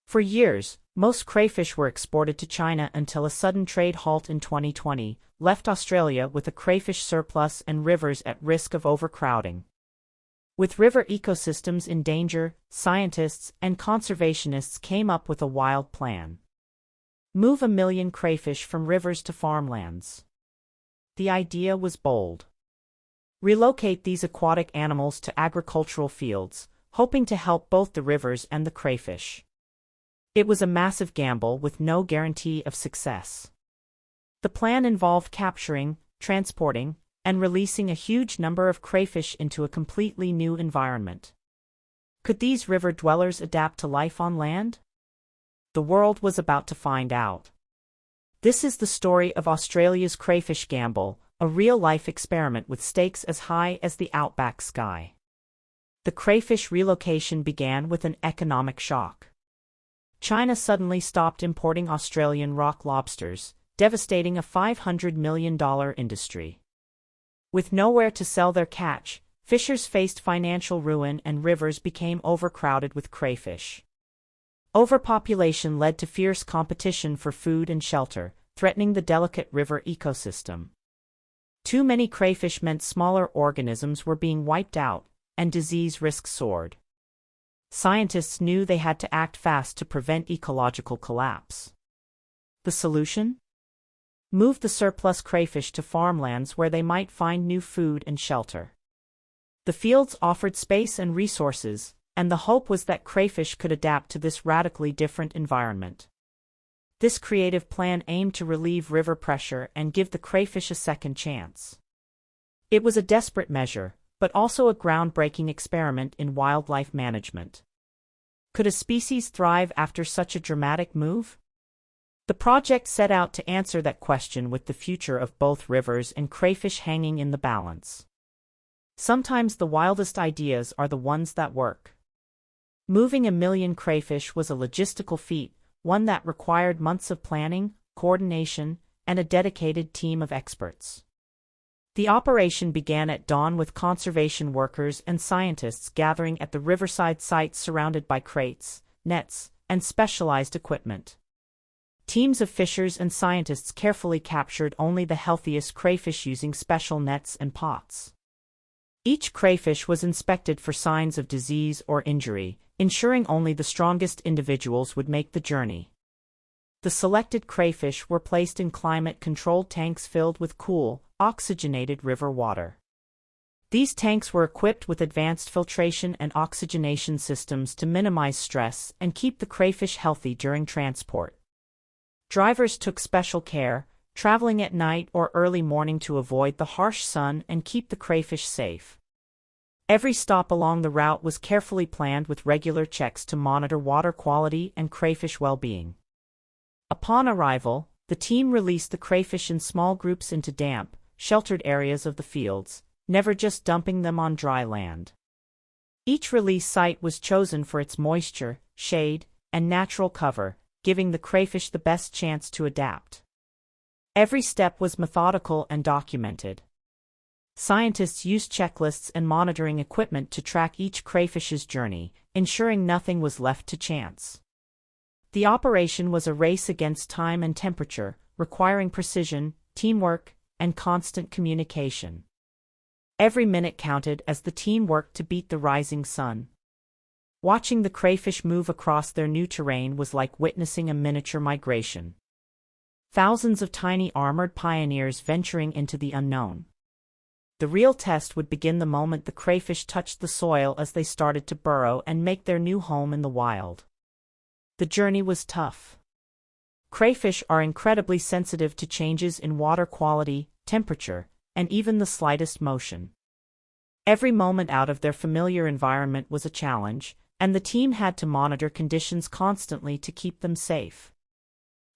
For years, most crayfish were exported to China until a sudden trade halt in 2020 left Australia with a crayfish surplus and rivers at risk of overcrowding. With river ecosystems in danger, scientists and conservationists came up with a wild plan. Move 1 million crayfish from rivers to farmlands. The idea was bold. Relocate these aquatic animals to agricultural fields, hoping to help both the rivers and the crayfish. It was a massive gamble with no guarantee of success. The plan involved capturing, transporting, and releasing a huge number of crayfish into a completely new environment. Could these river dwellers adapt to life on land? The world was about to find out. This is the story of Australia's crayfish gamble, a real-life experiment with stakes as high as the outback sky. The crayfish relocation began with an economic shock. China suddenly stopped importing Australian rock lobsters, devastating a $500 million industry. With nowhere to sell their catch, fishers faced financial ruin and rivers became overcrowded with crayfish. Overpopulation led to fierce competition for food and shelter, threatening the delicate river ecosystem. Too many crayfish meant smaller organisms were being wiped out, and disease risks soared. Scientists knew they had to act fast to prevent ecological collapse. The solution? Move the surplus crayfish to farmlands where they might find new food and shelter. The fields offered space and resources, and the hope was that crayfish could adapt to this radically different environment. This creative plan aimed to relieve river pressure and give the crayfish a second chance. It was a desperate measure, but also a groundbreaking experiment in wildlife management. Could a species thrive after such a dramatic move? The project set out to answer that question with the future of both rivers and crayfish hanging in the balance. Sometimes the wildest ideas are the ones that work. Moving 1 million crayfish was a logistical feat, one that required months of planning, coordination, and a dedicated team of experts. The operation began at dawn with conservation workers and scientists gathering at the riverside site surrounded by crates, nets, and specialized equipment. Teams of fishers and scientists carefully captured only the healthiest crayfish using special nets and pots. Each crayfish was inspected for signs of disease or injury, ensuring only the strongest individuals would make the journey. The selected crayfish were placed in climate-controlled tanks filled with cool, oxygenated river water. These tanks were equipped with advanced filtration and oxygenation systems to minimize stress and keep the crayfish healthy during transport. Drivers took special care, traveling at night or early morning to avoid the harsh sun and keep the crayfish safe. Every stop along the route was carefully planned with regular checks to monitor water quality and crayfish well-being. Upon arrival, the team released the crayfish in small groups into damp, sheltered areas of the fields, never just dumping them on dry land. Each release site was chosen for its moisture, shade, and natural cover, giving the crayfish the best chance to adapt. Every step was methodical and documented. Scientists used checklists and monitoring equipment to track each crayfish's journey, ensuring nothing was left to chance. The operation was a race against time and temperature, requiring precision, teamwork, and constant communication. Every minute counted as the team worked to beat the rising sun. Watching the crayfish move across their new terrain was like witnessing a miniature migration. Thousands of tiny armored pioneers venturing into the unknown. The real test would begin the moment the crayfish touched the soil as they started to burrow and make their new home in the wild. The journey was tough. Crayfish are incredibly sensitive to changes in water quality, temperature, and even the slightest motion. Every moment out of their familiar environment was a challenge, and the team had to monitor conditions constantly to keep them safe.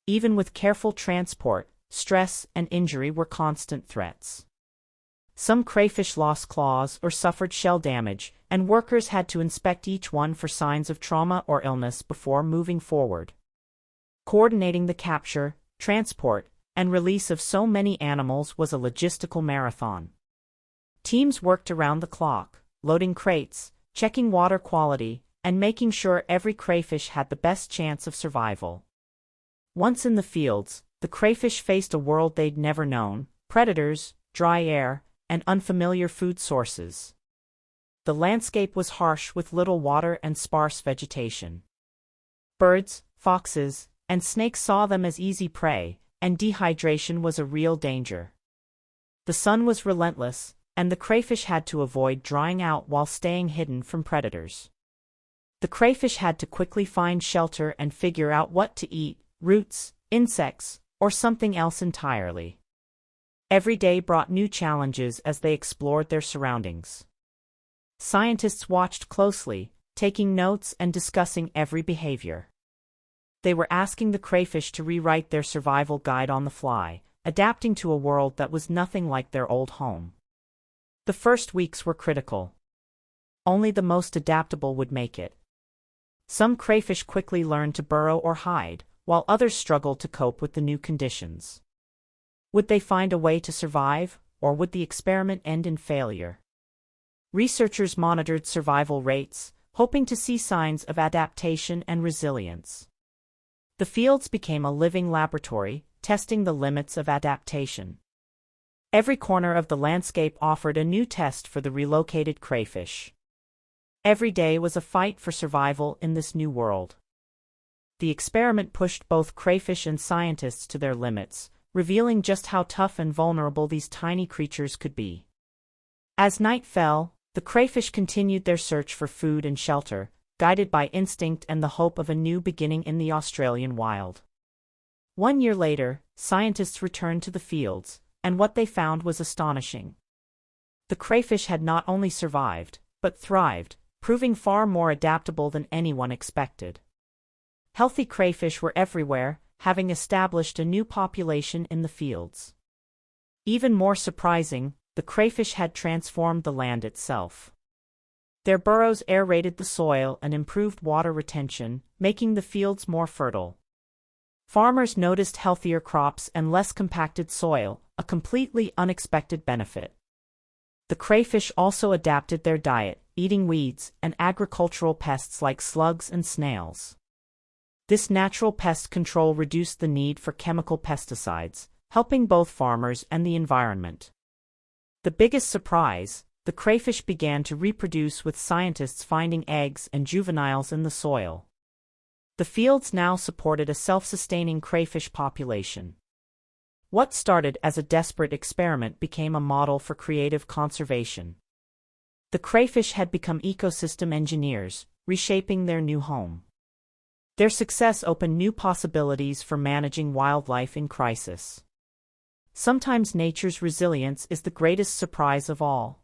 Even with careful transport, stress and injury were constant threats. Some crayfish lost claws or suffered shell damage, and workers had to inspect each one for signs of trauma or illness before moving forward. Coordinating the capture, transport, and release of so many animals was a logistical marathon. Teams worked around the clock, loading crates, checking water quality, and making sure every crayfish had the best chance of survival. Once in the fields, the crayfish faced a world they'd never known: predators, dry air, and unfamiliar food sources. The landscape was harsh with little water and sparse vegetation. Birds, foxes, and snakes saw them as easy prey, and dehydration was a real danger. The sun was relentless, and the crayfish had to avoid drying out while staying hidden from predators. The crayfish had to quickly find shelter and figure out what to eat: roots, insects, or something else entirely. Every day brought new challenges as they explored their surroundings. Scientists watched closely, taking notes and discussing every behavior. They were asking the crayfish to rewrite their survival guide on the fly, adapting to a world that was nothing like their old home. The first weeks were critical. Only the most adaptable would make it. Some crayfish quickly learned to burrow or hide, while others struggled to cope with the new conditions. Would they find a way to survive, or would the experiment end in failure? Researchers monitored survival rates, hoping to see signs of adaptation and resilience. The fields became a living laboratory, testing the limits of adaptation. Every corner of the landscape offered a new test for the relocated crayfish. Every day was a fight for survival in this new world. The experiment pushed both crayfish and scientists to their limits, revealing just how tough and vulnerable these tiny creatures could be. As night fell, the crayfish continued their search for food and shelter, guided by instinct and the hope of a new beginning in the Australian wild. 1 year later, scientists returned to the fields, and what they found was astonishing. The crayfish had not only survived, but thrived, proving far more adaptable than anyone expected. Healthy crayfish were everywhere, having established a new population in the fields. Even more surprising, the crayfish had transformed the land itself. Their burrows aerated the soil and improved water retention, making the fields more fertile. Farmers noticed healthier crops and less compacted soil, a completely unexpected benefit. The crayfish also adapted their diet, eating weeds and agricultural pests like slugs and snails. This natural pest control reduced the need for chemical pesticides, helping both farmers and the environment. The biggest surprise: the crayfish began to reproduce, with scientists finding eggs and juveniles in the soil. The fields now supported a self-sustaining crayfish population. What started as a desperate experiment became a model for creative conservation. The crayfish had become ecosystem engineers, reshaping their new home. Their success opened new possibilities for managing wildlife in crisis. Sometimes nature's resilience is the greatest surprise of all.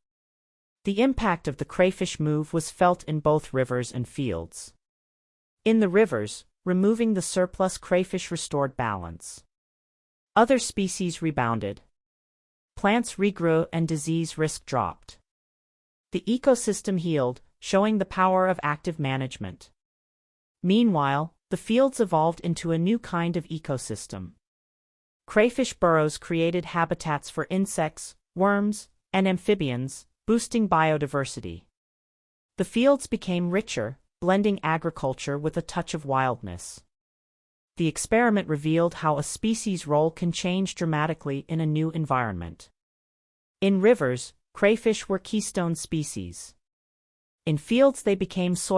The impact of the crayfish move was felt in both rivers and fields. In the rivers, removing the surplus crayfish restored balance. Other species rebounded. Plants regrew and disease risk dropped. The ecosystem healed, showing the power of active management. Meanwhile, the fields evolved into a new kind of ecosystem. Crayfish burrows created habitats for insects, worms, and amphibians, boosting biodiversity. The fields became richer, blending agriculture with a touch of wildness. The experiment revealed how a species' role can change dramatically in a new environment. In rivers, crayfish were keystone species. In fields, they became soil